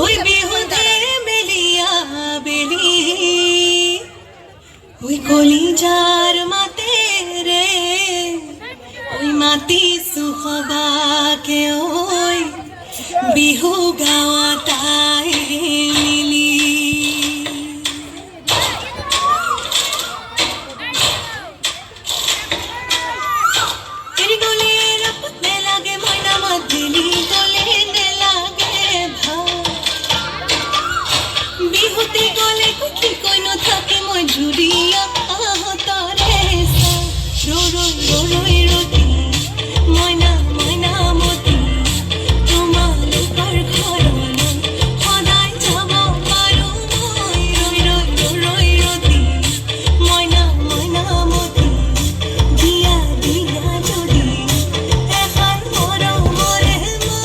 ওই বিহুতে বেলিয়া বেলি ওই কলিজার মাতে রে ওই মাটি সুহবাকে ওই বিহু গাওয়া তাই মিলি এরি গলে রপতে লাগে ময়না মাঝিলি গলে নে লাগে ভাই বিহুতে গলে কুকি কইনো থাকে মই জুড়িয়া তরে রোরই রোরই রতি ময়না ময়না মতি তোমার উপর ঘরল সদায় যাব পারো মই রই রই রই রতি ময়না ময়না মতি দিয়া দিয়া যদি এখান মর মরে মা